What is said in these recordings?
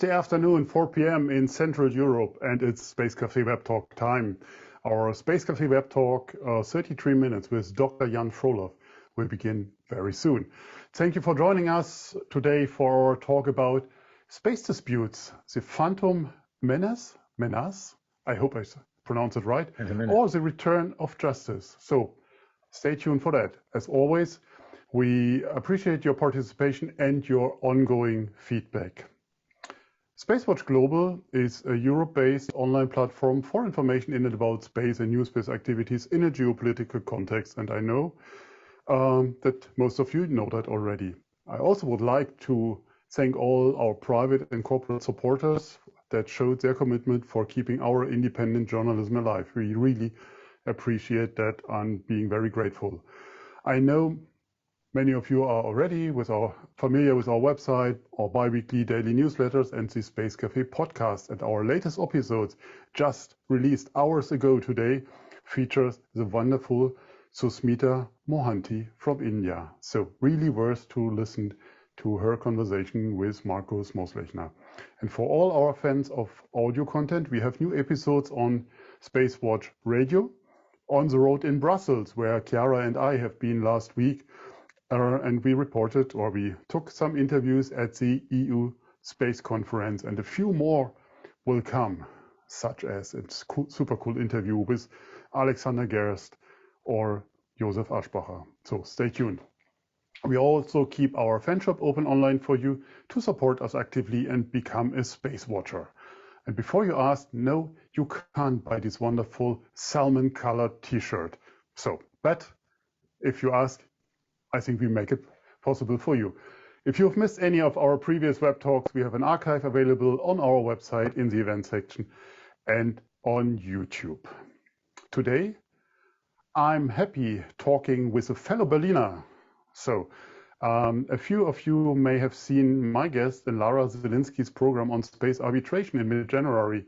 Tuesday afternoon, 4 p.m. in Central Europe, and it's Space Café Web Talk time. Our Space Café Web Talk, 33 minutes with Dr. Jan Frohloff, will begin very soon. Thank you for joining us today for our talk about space disputes, the phantom menace, I hope I pronounce it right, or the return of justice. So stay tuned for that. As always, we appreciate your participation and your ongoing feedback. SpaceWatch.Global is a Europe-based online platform for information in and about space and new space activities in a geopolitical context, and I know that most of you know that already. I also would like to thank all our private and corporate supporters that showed their commitment for keeping our independent journalism alive. We really appreciate that and being very grateful. I know many of you are already familiar with our website, our bi-weekly daily newsletters, and the Space Café podcast. And our latest episodes, just released hours ago today, features the wonderful Susmita Mohanty from India. So really worth to listen to her conversation with Markus Moslechner. And for all our fans of audio content, we have new episodes on SpaceWatch Radio, on the road in Brussels, where Chiara and I have been last week. And we took some interviews at the EU Space Conference, and a few more will come, such as a super cool interview with Alexander Gerst or Josef Aschbacher. So stay tuned. We also keep our fan shop open online for you to support us actively and become a space watcher. And before you ask, no, you can't buy this wonderful salmon-colored t-shirt. But if you ask, I think we make it possible for you. If you've missed any of our previous web talks, we have an archive available on our website in the event section and on YouTube. Today, I'm happy talking with a fellow Berliner. A few of you may have seen my guest in Lara Zielinski's program on space arbitration in mid-January.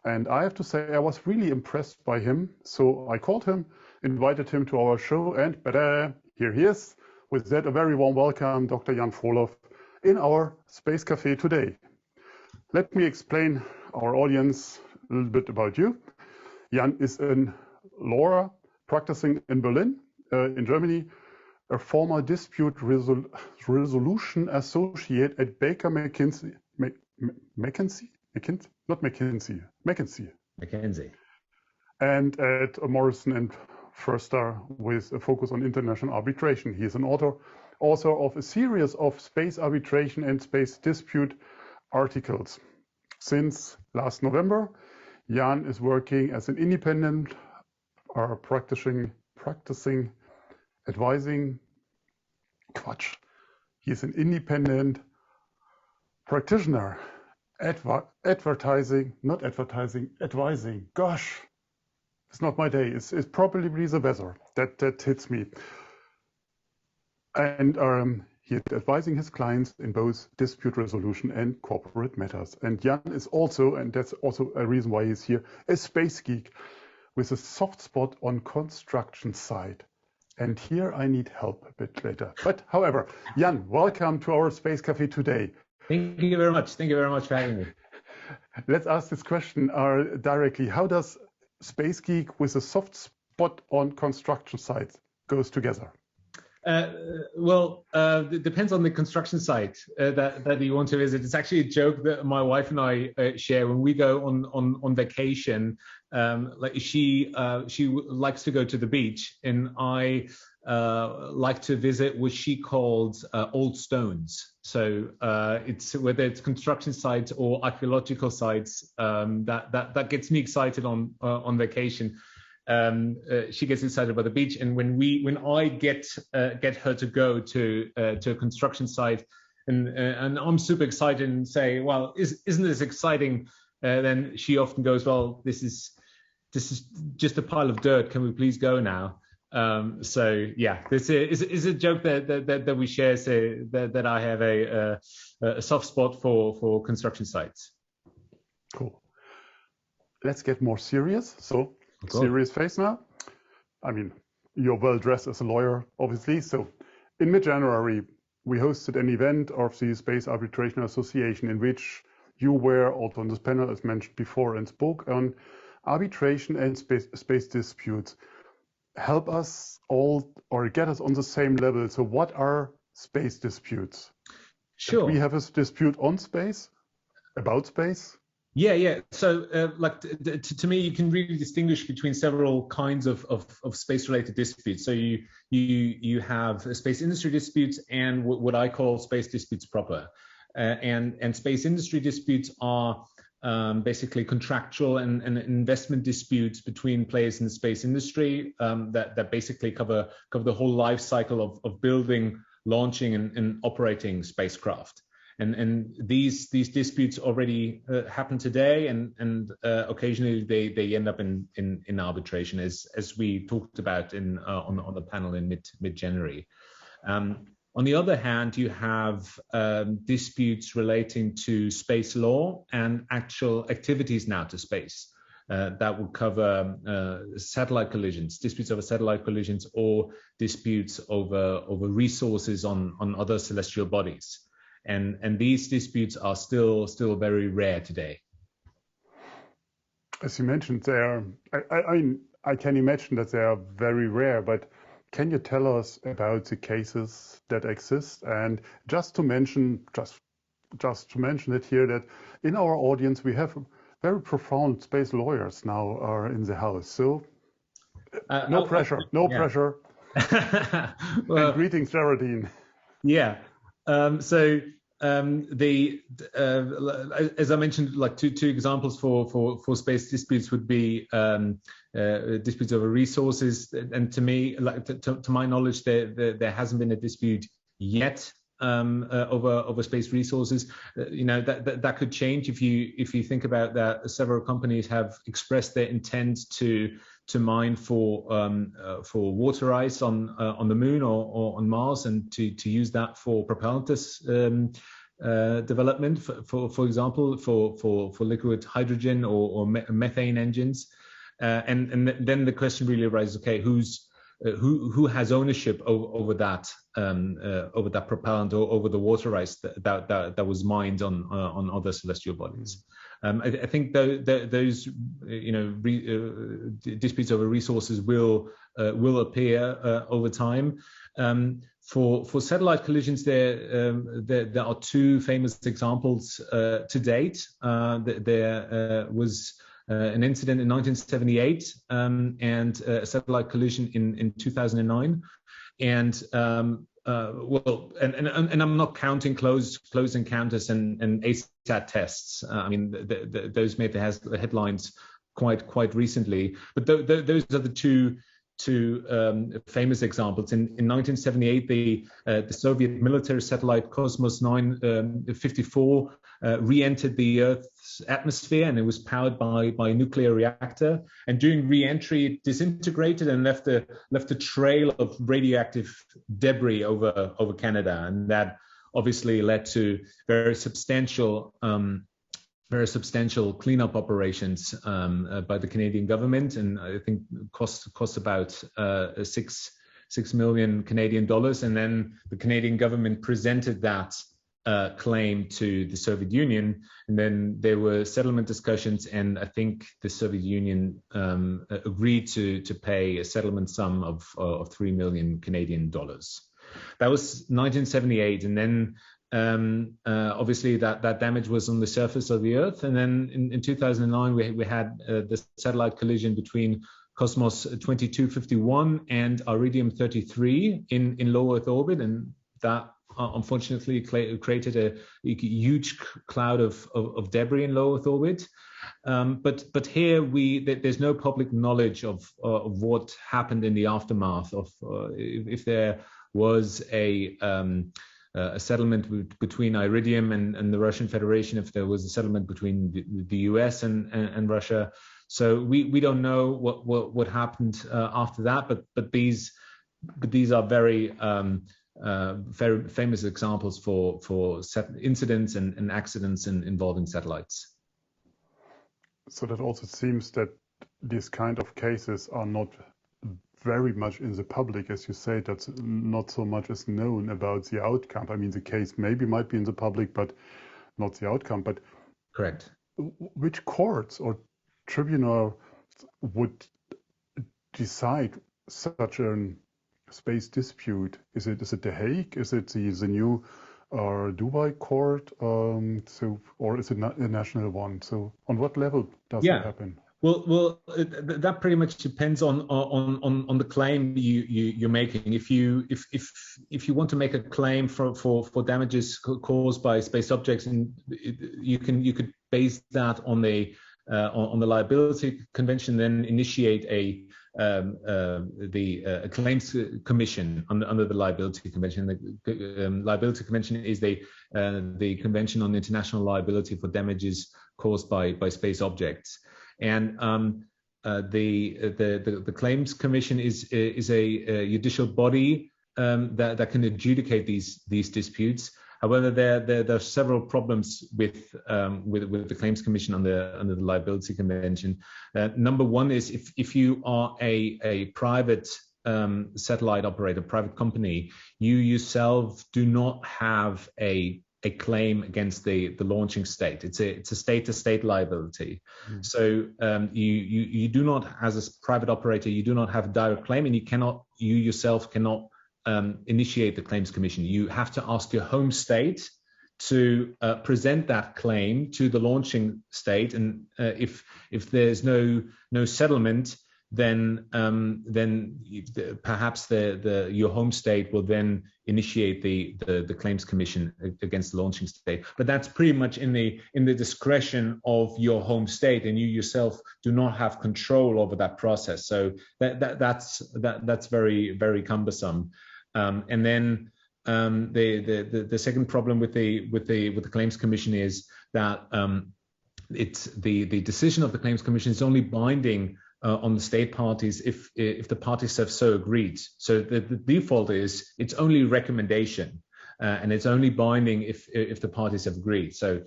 And I have to say, I was really impressed by him. So I called him, invited him to our show, and here he is. With that, a very warm welcome, Dr. Jan Frohloff, in our Space Café today. Let me explain our audience a little bit about you. Jan is a lawyer practicing in Berlin, in Germany, a former dispute resolution associate at Baker McKenzie, and at Morrison and Foerster with a focus on international arbitration. He is an author of a series of space arbitration and space dispute articles. Since last November, Jan is working as an independent He is an independent practitioner, advising. Gosh, it's not my day. It's probably the weather that hits me. And he is advising his clients in both dispute resolution and corporate matters. And Jan is also, and that's also a reason why he's here, a space geek with a soft spot on construction site. And here I need help a bit later. But however, Jan, welcome to our Space Café today. Thank you very much. Thank you very much for having me. Let's ask this question directly. How does space geek with a soft spot on construction sites goes together? It depends on the construction site that you want to visit. It's actually a joke that my wife and I share when we go on vacation. She likes to go to the beach, and I like to visit what she calls old stones. So it's whether it's construction sites or archaeological sites that gets me excited on vacation. She gets excited about the beach, and when I get her to go to a construction site, and I'm super excited and say, well, isn't this exciting? Then she often goes, well, this is just a pile of dirt. Can we please go now? So yeah, this is a joke that we share. So that I have a soft spot for construction sites. Cool. Let's get more serious. So. Serious face now. I mean, you're well dressed as a lawyer, obviously. So in mid-January, we hosted an event of the Space Arbitration Association in which You were also on this panel, as mentioned before, and spoke on arbitration and space disputes. Help us all, or get us on the same level. So what are space disputes? Sure. We have a dispute on space, about space. Yeah. So, to me, you can really distinguish between several kinds of space-related disputes. So you have space industry disputes and what I call space disputes proper. And space industry disputes are basically contractual and investment disputes between players in the space industry that basically cover the whole life cycle of building, launching, and operating spacecraft. And these disputes already happen today, and occasionally they end up in arbitration, as we talked about on the panel in mid-January. On the other hand, you have disputes relating to space law and actual activities now to space. That would cover satellite collisions, disputes over satellite collisions, or disputes over resources on other celestial bodies. And these disputes are still very rare today. As you mentioned, I can imagine that they are very rare, but can you tell us about the cases that exist? And just to mention it here, that in our audience we have very profound space lawyers now are in the house. So no pressure. Well, and greetings, Geraldine. Yeah. As I mentioned, like two examples for space disputes would be disputes over resources, and to me, to my knowledge, there hasn't been a dispute yet over space resources. That could change if you think about that. Several companies have expressed their intent to mine for water ice on the moon or on Mars, and to use that for propellants development, for example, for liquid hydrogen or methane engines. And then the question really arises: okay, who has ownership over that propellant or over the water ice that was mined on other celestial bodies? I think those disputes over resources will appear over time. For satellite collisions, there are two famous examples to date. There was an incident in 1978 and a satellite collision in 2009. And I'm not counting close encounters and ASAT tests. I mean, those made the headlines quite recently. But those are the two famous examples. In 1978, the Soviet military satellite Cosmos 954 re-entered the Earth's atmosphere, and it was powered by a nuclear reactor. And during re-entry, it disintegrated and left a trail of radioactive debris over Canada, and that obviously led to very substantial cleanup operations by the Canadian government, and I think cost about 6 million Canadian dollars. And then the Canadian government presented that claim to the Soviet Union, and then there were settlement discussions, and I think the Soviet Union agreed to pay a settlement sum of 3 million Canadian dollars. That was 1978, and then obviously that damage was on the surface of the Earth. And then in 2009 we had the satellite collision between Cosmos 2251 and Iridium 33 in low Earth orbit, and that unfortunately created a huge cloud of debris in low Earth orbit. But here there's no public knowledge of what happened in the aftermath of if there was a settlement between Iridium and the Russian Federation, if there was a settlement between the US and Russia. So we don't know what happened after that, but these are very famous examples for incidents and accidents involving satellites. So that also seems that these kind of cases are not very much in the public, as you say, that not so much is known about the outcome. I mean, the case might be in the public, but not the outcome. But Correct. Which courts or tribunal would decide such a space dispute? Is it The Hague? Is it the new Dubai court? Or is it a national one? So on what level does it happen? Well, that pretty much depends on the claim you're making. If you want to make a claim for damages caused by space objects, and you could base that on the liability convention, then initiate a claims commission under the liability convention. The liability convention is the convention on international liability for damages caused by space objects. And the claims commission is a judicial body that can adjudicate these disputes. However, there are several problems with the claims commission under the liability convention. Number one is if you are a private satellite operator, private company, you yourself do not have a claim against the launching state. It's a state-to-state liability. Mm. So you do not, as a private operator, you do not have a direct claim, and you yourself cannot initiate the claims commission. You have to ask your home state to present that claim to the launching state, and if there's no settlement, then perhaps your home state will then initiate the claims commission against the launching state. But that's pretty much in the discretion of your home state, and you yourself do not have control over that process. So that's very, very cumbersome. And then the second problem with the claims commission is that it's the decision of the claims commission is only binding on the state parties if the parties have so agreed. So the default is it's only recommendation, and it's only binding if the parties have agreed. So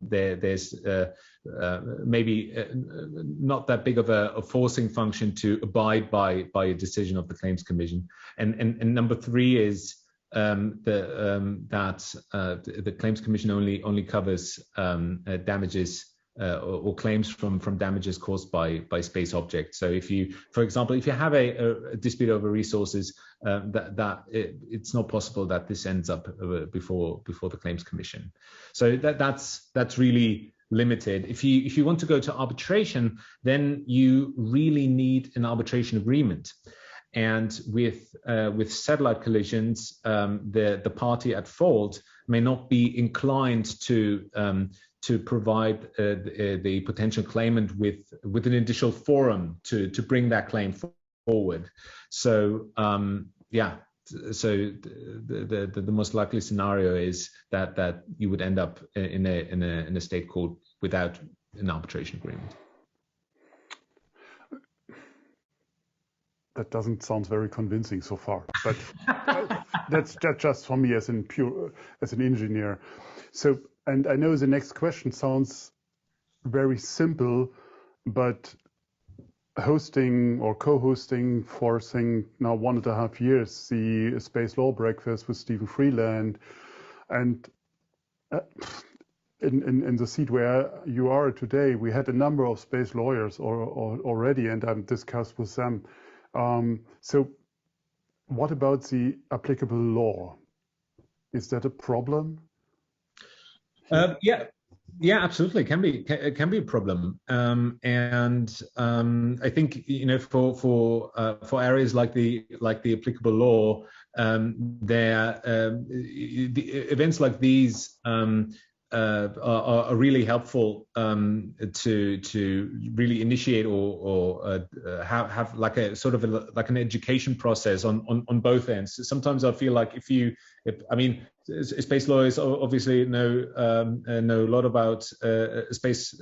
there's maybe not that big of a forcing function to abide by a decision of the claims commission. And number three is that the claims commission only covers damages or claims from damages caused by space objects. So for example, if you have a dispute over resources, it's not possible that this ends up before the claims commission. So that's really limited. If you want to go to arbitration, then you really need an arbitration agreement. And with satellite collisions, the party at fault may not be inclined to provide the potential claimant with an initial forum to bring that claim forward. So so the most likely scenario is that you would end up in a state court without an arbitration agreement. That doesn't sound very convincing so far, but that's just for me as an engineer. So, and I know the next question sounds very simple, but hosting or co-hosting for now 1.5 years the Space Law Breakfast with Stephen Freeland, and in the seat where you are today, we had a number of space lawyers already, and I discussed with them. So what about the applicable law? Is that a problem? Yeah, absolutely. It can be a problem. And I think, for areas like the applicable law, the events like these are really helpful to really initiate or have like a sort of like an education process on both ends. Sometimes I feel like space lawyers obviously know a lot about space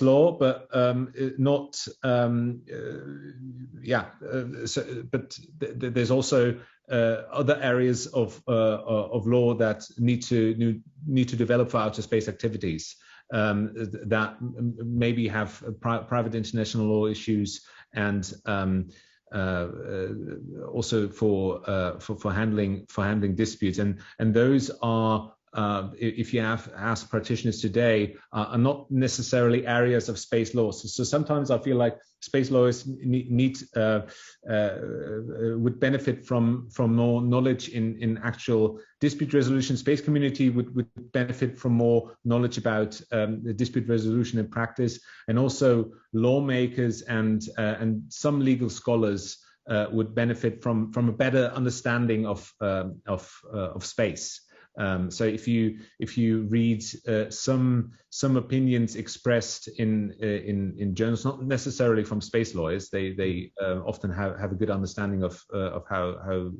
law, but not but there's also other areas of law that need to develop for outer space activities that maybe have private international law issues, and also for handling disputes, and those are if you ask practitioners today, are not necessarily areas of space law. So sometimes I feel like space lawyers would benefit from more knowledge in actual dispute resolution. Space community would benefit from more knowledge about the dispute resolution in practice, and also lawmakers and some legal scholars would benefit from a better understanding of space. So if you read some opinions expressed in journals, not necessarily from space lawyers, they often have a good understanding of how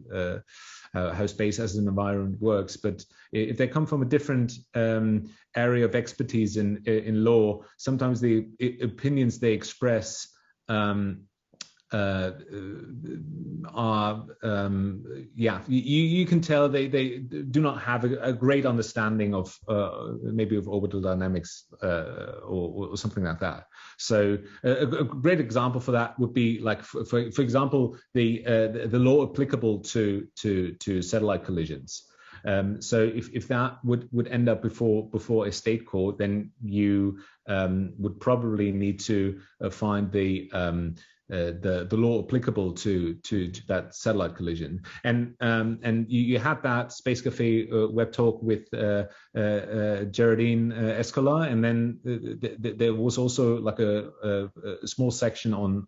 space as an environment works. But if they come from a different area of expertise in law, sometimes the opinions they express you can tell they do not have a great understanding of maybe of orbital dynamics or something like that. So a great example for that would be like for example the law applicable to satellite collisions. So if that would end up before a state court, then you would probably need to find the law applicable to that satellite collision, and you had that Space Café web talk with Geraldine Escolar, and then there was also like a small section on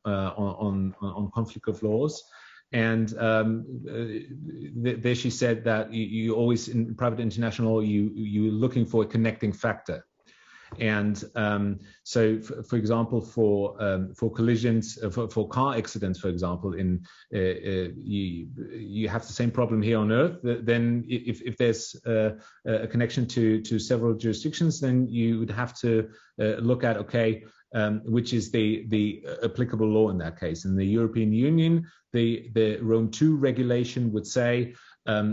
conflict of laws. And there she said that you always in private international you're looking for a connecting factor. And so, for example, for collisions, for car accidents, for example, you have the same problem here on Earth. Then, if there's a connection to several jurisdictions, then you would have to look at which is the applicable law in that case. In the European Union, the Rome II regulation would say for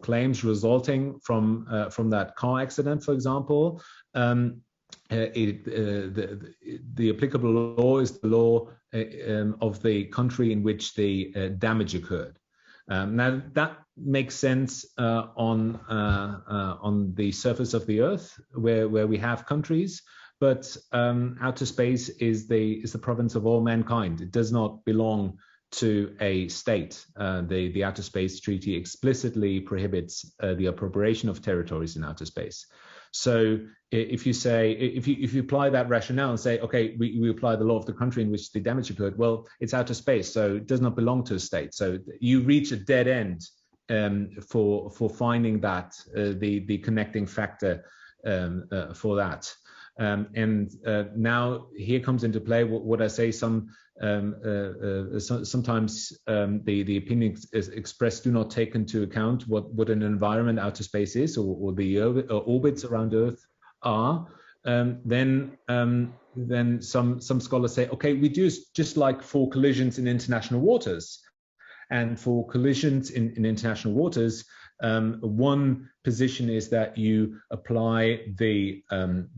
claims resulting from that car accident, for example, the applicable law is the law of the country in which the damage occurred. Now that makes sense on the surface of the Earth, where we have countries, but outer space is the province of all mankind. It does not belong to a state. The Outer Space Treaty explicitly prohibits the appropriation of territories in outer space. So if you apply that rationale and say, okay, we apply the law of the country in which the damage occurred, well, it's outer space, so it does not belong to a state. So you reach a dead end for finding that the connecting factor for that. Now here comes into play what I say. Sometimes the opinions expressed do not take into account what an environment outer space is, or the orbits around Earth are. Then some scholars say, okay, we do just like for collisions in international waters. And for collisions in international waters, one position is that you apply the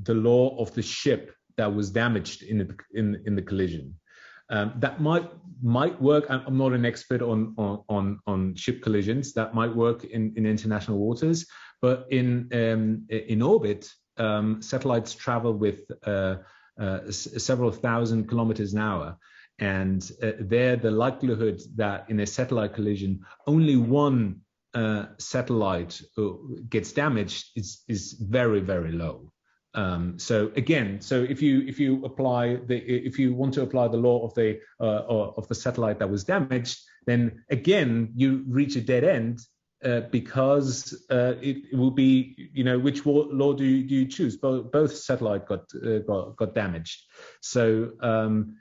law of the ship that was damaged in the collision. That might work. I'm not an expert on ship collisions. That might work in international waters, but in orbit, satellites travel with several thousand kilometers an hour. And there, the likelihood that in a satellite collision, only one satellite gets damaged is very, very low. So again, if you want to apply the law of the satellite that was damaged, then again you reach a dead end because it will be, which law do you choose? Both satellite got damaged. So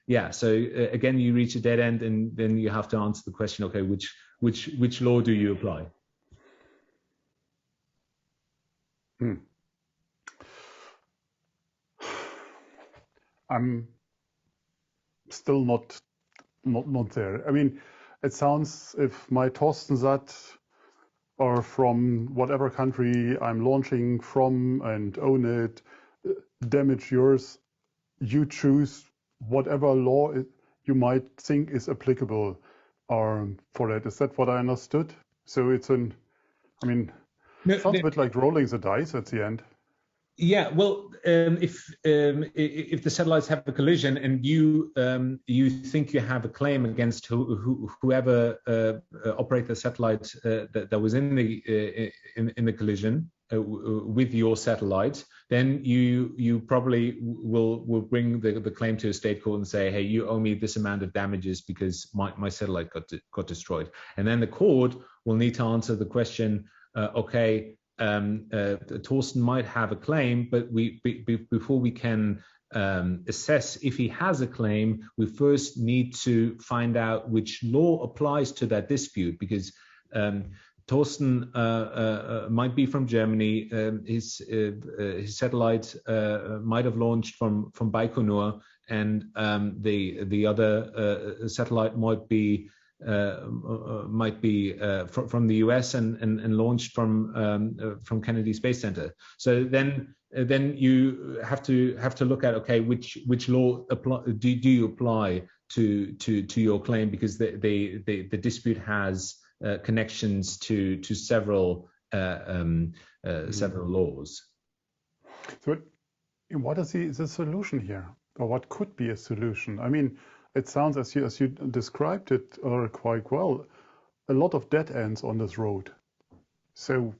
again you reach a dead end, and then you have to answer the question, okay, which law do you apply? I'm still not there. I mean, it sounds if my Torsten Sat or from whatever country I'm launching from and own it, damage yours, you choose whatever law you might think is applicable for that. Is that what I understood? So it's an I mean, No, it sounds a bit like rolling the dice at the end. Yeah, well, if the satellites have a collision and you think you have a claim against whoever operated the satellite that was in the collision with your satellite, then you probably will bring the claim to a state court and say, hey, you owe me this amount of damages because my satellite got destroyed, and then the court will need to answer the question, okay. Torsten might have a claim, but before we can assess if he has a claim, we first need to find out which law applies to that dispute, because Torsten might be from Germany. His satellite might have launched from Baikonur, and the other satellite might be from the US and launched from Kennedy Space Center. So then you have to look at, okay, which law do you apply to your claim, because the dispute has connections to several laws. So what is the solution here, or what could be a solution? I mean, it sounds, as you described it quite well, a lot of dead ends on this road. So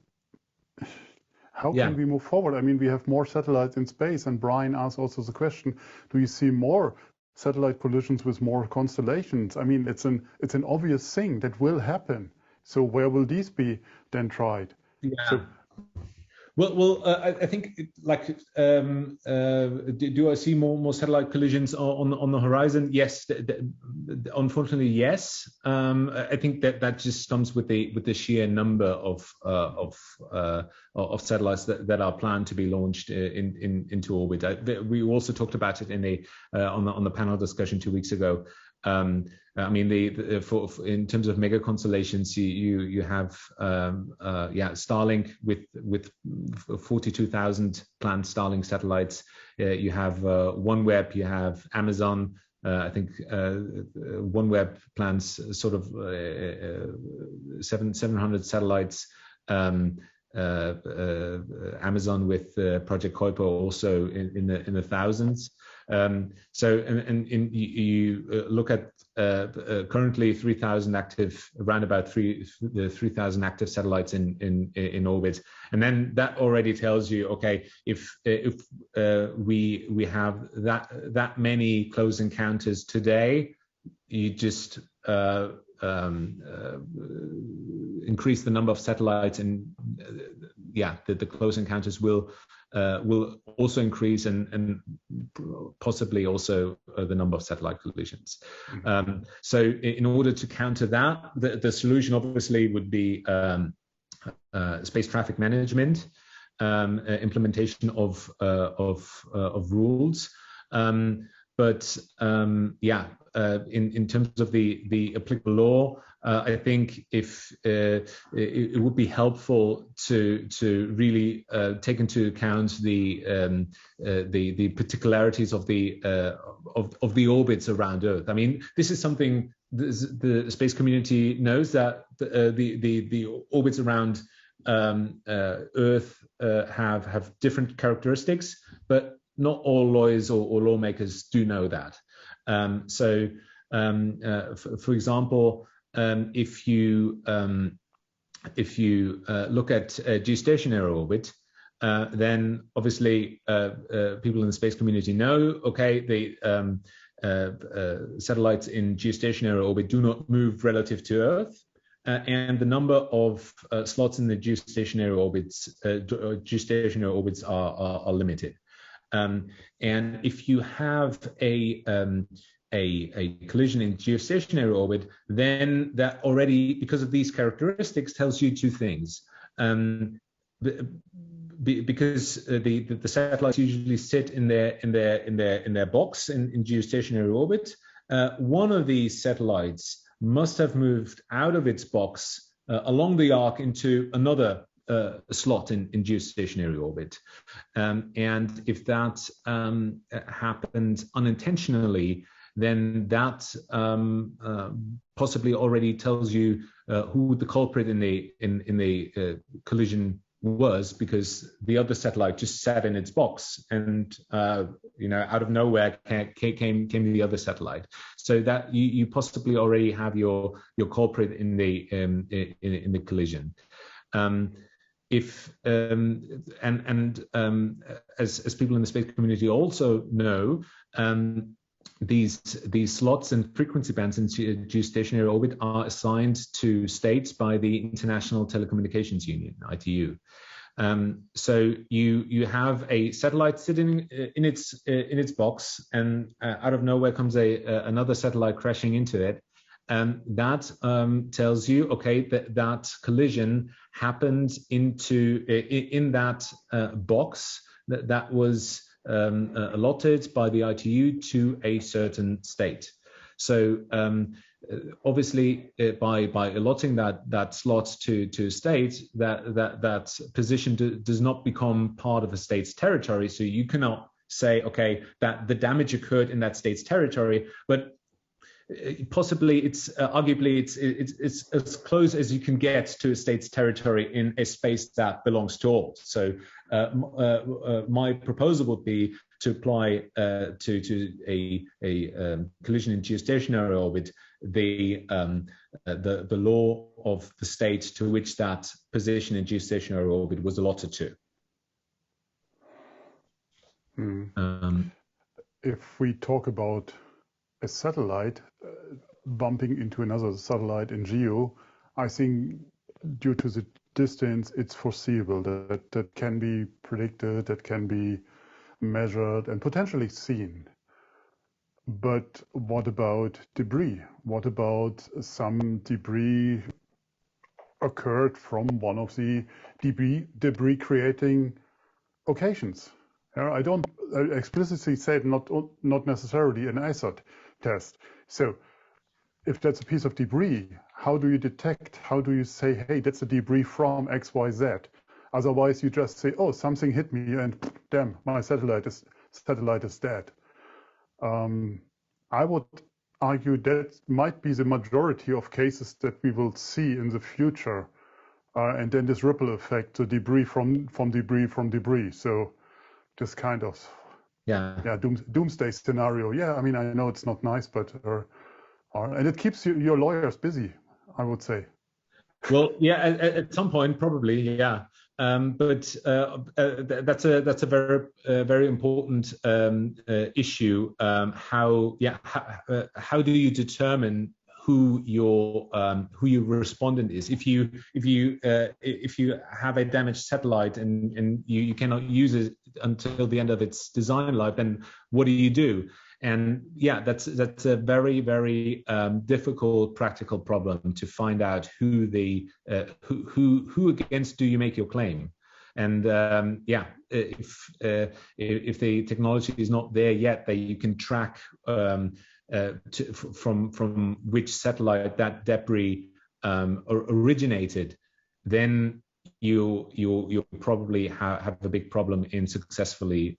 how can we move forward? I mean, we have more satellites in space, and Brian asked also the question, do you see more satellite collisions with more constellations? I mean, it's an obvious thing that will happen. So where will these be then tried? Yeah. So, I think, like, do I see more satellite collisions on the horizon? Yes, unfortunately, yes. I think that just comes with the sheer number of satellites that are planned to be launched into orbit. We also talked about it on the panel discussion 2 weeks ago. I mean, in terms of mega constellations, you have Starlink with 42,000 planned Starlink satellites. You have OneWeb. You have Amazon. I think OneWeb plans sort of 700 satellites. Amazon with Project Kuiper also in the thousands. You look at currently 3,000 active, around about 3,000 active satellites in orbit, and then that already tells you, okay, if we have that many close encounters today, you just increase the number of satellites, and the close encounters will also increase, and possibly also the number of satellite collisions. So in order to counter that, the solution obviously would be space traffic management, implementation of rules. In terms of the applicable law, I think if it would be helpful to really take into account the particularities of the orbits around Earth. I mean, this is something the space community knows, that the orbits around Earth have different characteristics, but not all lawyers or lawmakers do know that. For example, if you look at geostationary orbit, then obviously people in the space community know, okay, the satellites in geostationary orbit do not move relative to Earth, and the number of slots in the geostationary orbits are limited. And if you have a collision in geostationary orbit, then that already, because of these characteristics, tells you two things. Because the satellites usually sit in their box in geostationary orbit, one of these satellites must have moved out of its box along the arc into another slot in geostationary orbit. And if that happened unintentionally, then that possibly already tells you who the culprit in the collision was, because the other satellite just sat in its box, and out of nowhere came the other satellite. So that you possibly already have your culprit in the collision. As people in the space community also know, these slots and frequency bands in geostationary orbit are assigned to states by the International Telecommunications Union, ITU. So you have a satellite sitting in its box, and out of nowhere comes another satellite crashing into it. That tells you, okay, that collision happened in that box that was allotted by the ITU to a certain state. So obviously, by allotting that slot to a state, that position does not become part of a state's territory. So you cannot say, okay, that the damage occurred in that state's territory, but possibly arguably it's as close as you can get to a state's territory in a space that belongs to all. So my proposal would be to apply to a collision in geostationary orbit the law of the state to which that position in geostationary orbit was allotted to. If we talk about a satellite bumping into another satellite in geo, I think due to the distance, it's foreseeable that can be predicted, that can be measured and potentially seen. But what about debris? What about some debris occurred from one of the debris creating occasions? I don't explicitly say not necessarily an ISOT test. So if that's a piece of debris, how do you detect? How do you say, hey, that's a debris from X, Y, Z? Otherwise, you just say, oh, something hit me, and damn, my satellite is dead. I would argue that might be the majority of cases that we will see in the future, and then this ripple effect, the debris from debris. So this kind of doomsday scenario. Yeah, I mean, I know it's not nice, but and it keeps your lawyers busy, I would say. Well, yeah, at some point, probably, yeah. But that's a very important issue. How do you determine who your respondent is? If you have a damaged satellite and you cannot use it until the end of its design life, then what do you do? And yeah, that's a very, very difficult practical problem to find out who against do you make your claim. And if the technology is not there yet, that you can track from which satellite that debris originated, then you'll probably have a big problem in successfully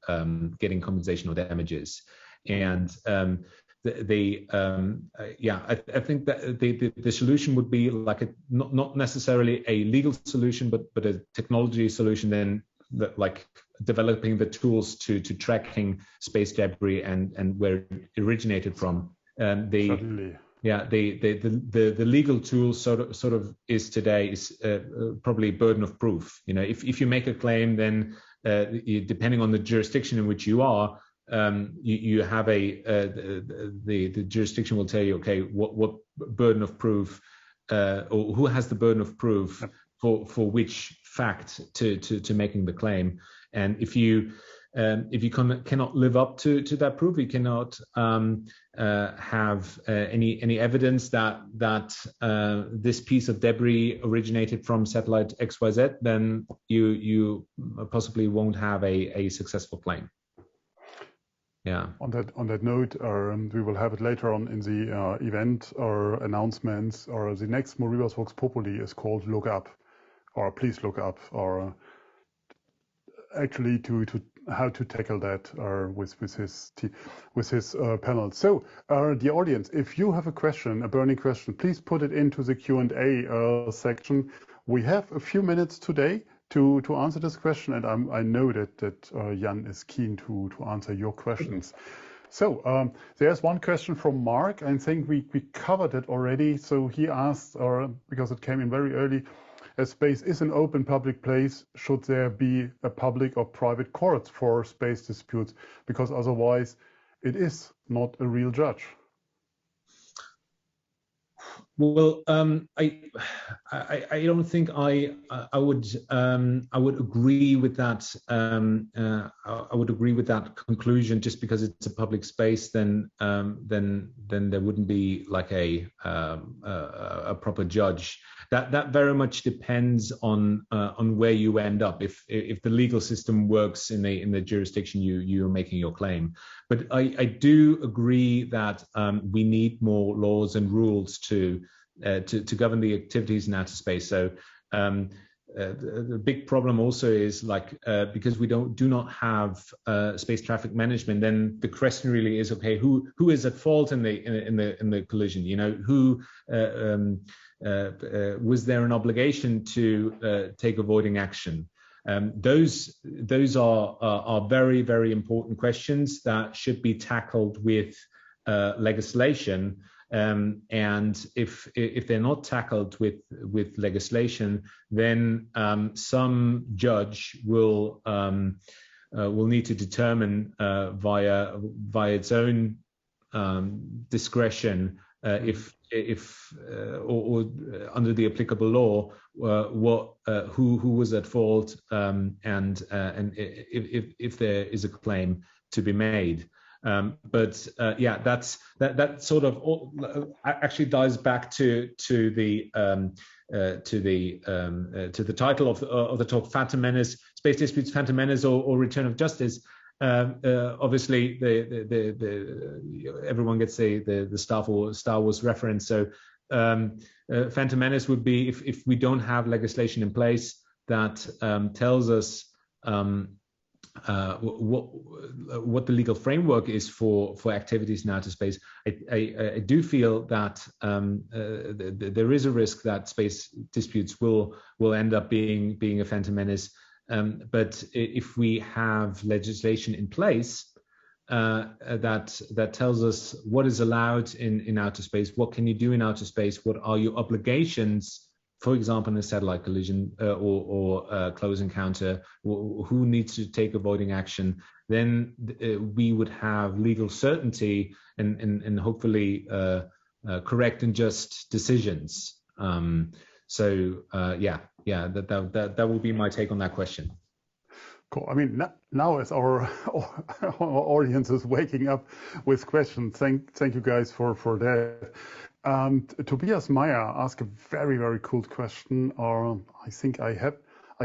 getting compensation or damages. And I think that the solution would be like not necessarily a legal solution, but a technology solution. Then like developing the tools to tracking space debris and where it originated from. The legal tool sort of is today is probably burden of proof. You know, if you make a claim, then depending on the jurisdiction in which you are. You have the jurisdiction will tell you, okay, what burden of proof or who has the burden of proof for which fact to making the claim. And if you cannot live up to that proof, you cannot have any evidence that this piece of debris originated from satellite XYZ, then you possibly won't have a successful claim. Yeah. On that note, we will have it later on in the event or announcements, or the next Moribus Vox Populi is called Look Up, or Please Look Up, or actually to how to tackle that with his panel. So, the audience, if you have a question, a burning question, please put it into the Q&A section. We have a few minutes today to answer this question, and I know that Jan is keen to answer your questions. So there's one question from Mark. I think we covered it already. So he asked, because it came in very early, as space is an open public place, should there be a public or private court for space disputes? Because otherwise it is not a real judge. Well, I don't think I would agree with that. I would agree with that conclusion. Just because it's a public space, then there wouldn't be like a proper judge. That very much depends on where you end up. If the legal system works in the jurisdiction you're making your claim. But I do agree that we need more laws and rules to govern the activities in outer space. So the big problem also is because we do not have space traffic management. Then the question really is, okay, who is at fault in the collision? You know, who was there an obligation to take avoiding action? Those are very, very important questions that should be tackled with legislation. And if they're not tackled with legislation, then some judge will need to determine via its own discretion or under the applicable law who was at fault and if there is a claim to be made. But yeah, that sort of actually dives back to the title of the talk, Phantom Menace: Space Disputes, Phantom Menace, or Return of Justice. Obviously, everyone gets the Star Wars reference. So, Phantom Menace would be if we don't have legislation in place that tells us what the legal framework is for activities in outer space. I do feel that there is a risk that space disputes will end up being a phantom menace. But if we have legislation in place that tells us what is allowed in outer space, what can you do in outer space, what are your obligations, for example, in a satellite collision or close encounter, who needs to take avoiding action, then we would have legal certainty and hopefully correct and just decisions. So that will be my take on that question. Cool. I mean, now as our audience is waking up with questions, thank you guys for that. Tobias Meyer asked a very, very cool question. I think I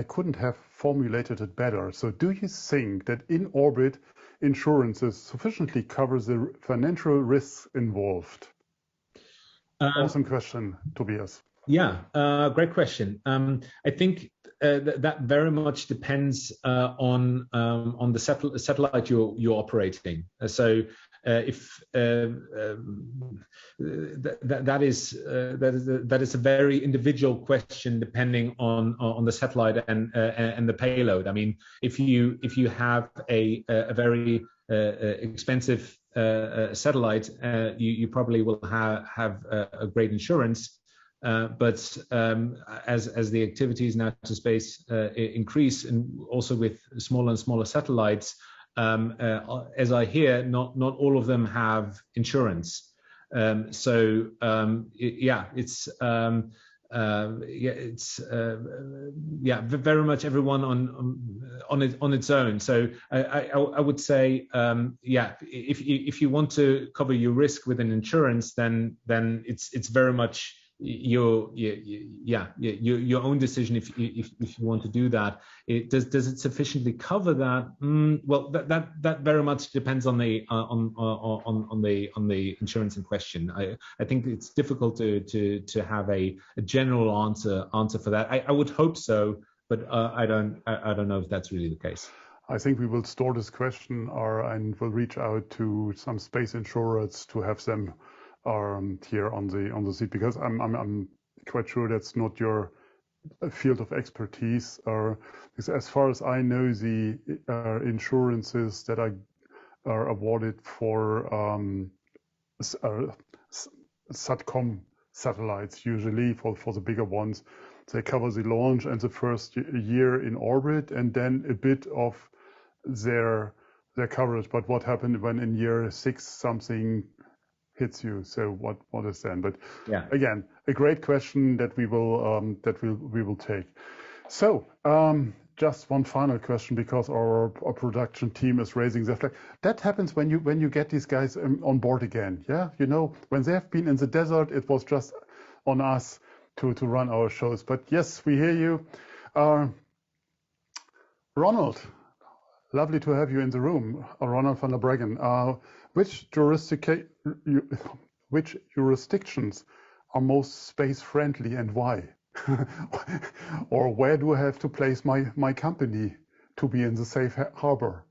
couldn't have formulated it better. So do you think that in-orbit insurances sufficiently covers the financial risks involved? Awesome question, Tobias. Yeah, great question. I think that very much depends on the satellite you're operating. So if that is a very individual question depending on the satellite and the payload. I mean, if you have a very expensive satellite, you probably will have a great insurance. But as the activities in outer space increase, and also with smaller and smaller satellites, as I hear, not all of them have insurance. It's very much everyone on its own. So I would say, if you want to cover your risk with an insurance, then it's very much your own decision if you want to do that. Does it sufficiently cover that? Well, that very much depends on the insurance in question. I think it's difficult to have a general answer for that. I would hope so, but I don't know if that's really the case. I think we will store this question and we'll reach out to some space insurers to have them here on the seat, because I'm quite sure that's not your field of expertise. Because as far as I know, the insurances that are awarded for SATCOM satellites, usually for the bigger ones, they cover the launch and the first year in orbit, and then a bit of their coverage. But what happened when in year 6 something hits you? So what is then? But yeah, again, a great question that we will take. So just one final question, because our production team is raising their flag. That happens when you get these guys on board again. Yeah, you know, when they have been in the desert, it was just on us to run our shows. But yes, we hear you. Ronald, lovely to have you in the room. Ronald van der Breggen. Which jurisdictions are most space friendly and why? Or where do I have to place my company to be in the safe harbor?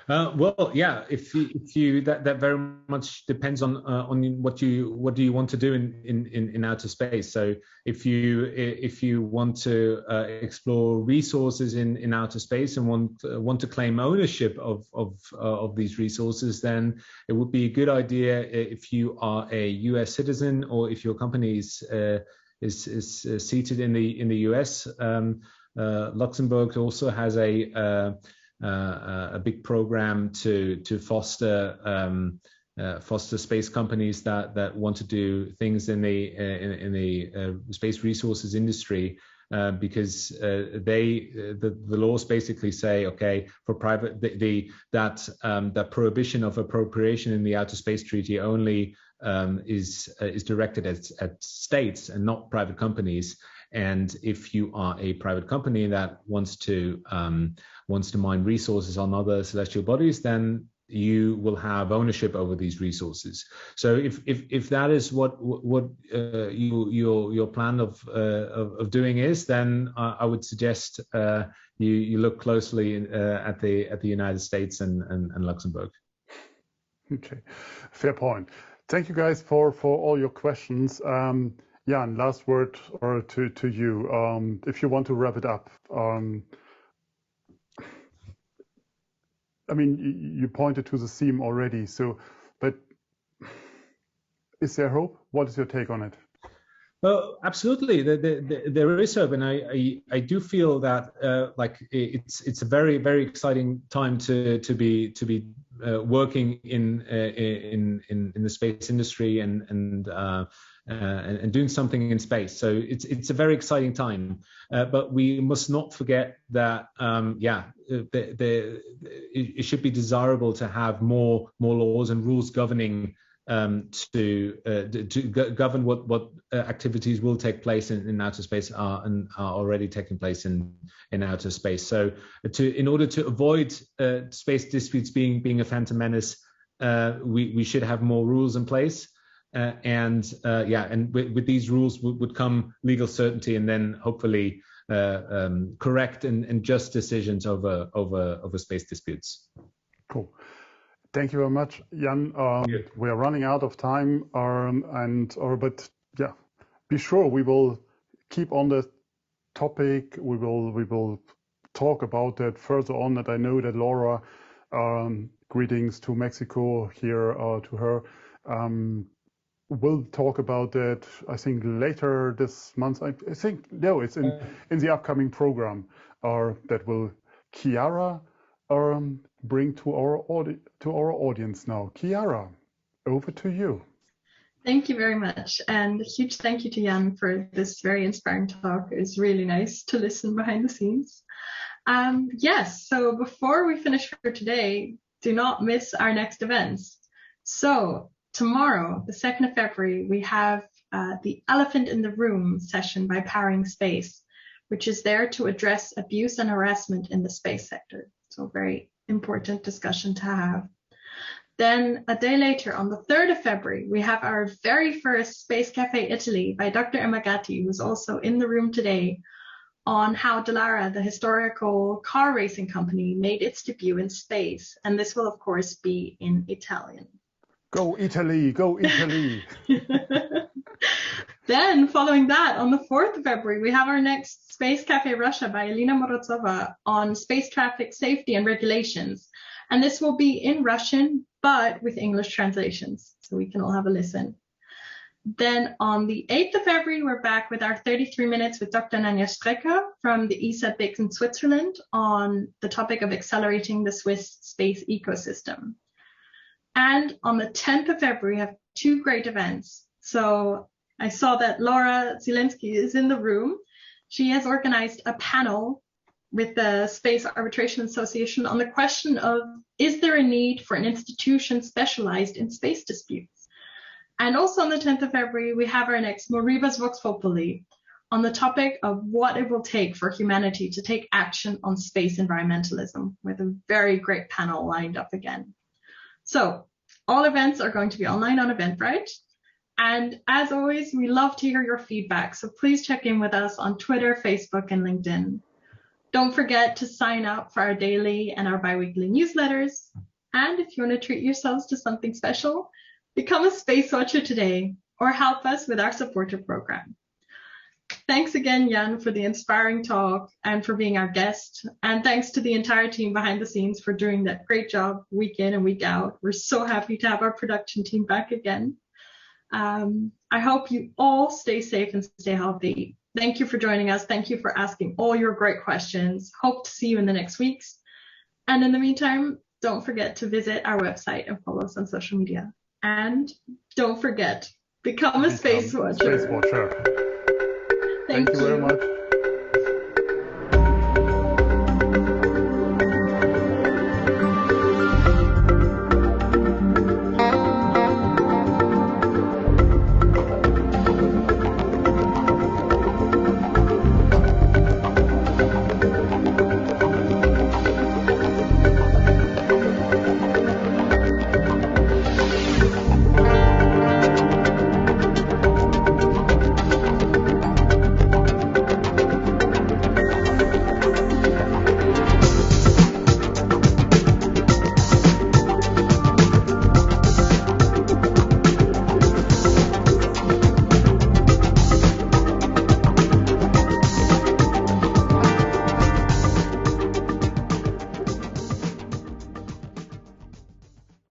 Well, yeah. If you that very much depends on what do you want to do in outer space. So if you want to explore resources in outer space and want to claim ownership of these resources, then it would be a good idea if you are a U.S. citizen, or if your company is seated in the U.S. Luxembourg also has a big program to foster space companies that want to do things in the space resources industry, because the laws basically say, okay, for private that prohibition of appropriation in the Outer Space Treaty only is directed at states and not private companies. And if you are a private company that wants to mine resources on other celestial bodies, then you will have ownership over these resources. So if that is what your plan of doing is, then I would suggest you look closely at the United States and Luxembourg. Okay, fair point. Thank you guys for all your questions. Jan, last word to you. If you want to wrap it up. I mean, you pointed to the theme already. So, but is there hope? What is your take on it? Well, absolutely. There is hope, and I do feel that like it's a very, very exciting time to be working in the space industry and doing something in space. So it's a very exciting time, but we must not forget that it should be desirable to have more laws and rules governing to govern what activities will take place in outer space are already taking place in outer space. So in order to avoid space disputes being a phantom menace, we should have more rules in place. And with these rules would come legal certainty, and then hopefully correct and just decisions over space disputes. Cool. Thank you very much, Jan. We are running out of time, but yeah, be sure we will keep on the topic. We will talk about that further on. That I know that Laura, greetings to Mexico here to her. We'll talk about that, I think, later this month. I think, no, it's in the upcoming program that will Chiara bring to our audience now. Chiara, over to you. Thank you very much. And a huge thank you to Jan for this very inspiring talk. It was really nice to listen behind the scenes. Yes, so before we finish for today, do not miss our next events. So tomorrow, the 2nd of February, we have the Elephant in the Room session by Powering Space, which is there to address abuse and harassment in the space sector. So very important discussion to have. Then a day later, on the 3rd of February, we have our very first Space Café Italy by Dr. Emma Gatti, who's also in the room today, on how Dallara, the historical car racing company, made its debut in space. And this will, of course, be in Italian. Go Italy, go Italy. Then, following that, on the 4th of February, we have our next Space Café Russia by Elena Morozova on space traffic safety and regulations. And this will be in Russian, but with English translations, so we can all have a listen. Then on the 8th of February, we're back with our 33 minutes with Dr. Nanja Strecker from the ESA-BIC in Switzerland on the topic of accelerating the Swiss space ecosystem. And on the 10th of February, we have two great events. So I saw that Laura Zielinski is in the room. She has organized a panel with the Space Arbitration Association on the question of, is there a need for an institution specialized in space disputes? And also on the 10th of February, we have our next Moribus Vox Populi on the topic of what it will take for humanity to take action on space environmentalism, with a very great panel lined up again. So all events are going to be online on Eventbrite. And as always, we love to hear your feedback. So please check in with us on Twitter, Facebook, and LinkedIn. Don't forget to sign up for our daily and our biweekly newsletters. And if you want to treat yourselves to something special, become a Space Watcher today or help us with our supporter program. Thanks again, Jan, for the inspiring talk and for being our guest. And thanks to the entire team behind the scenes for doing that great job week in and week out. We're so happy to have our production team back again. I hope you all stay safe and stay healthy. Thank you for joining us. Thank you for asking all your great questions. Hope to see you in the next weeks. And in the meantime, don't forget to visit our website and follow us on social media. And don't forget, become a Space Watcher. Space Watcher. Thank you very much.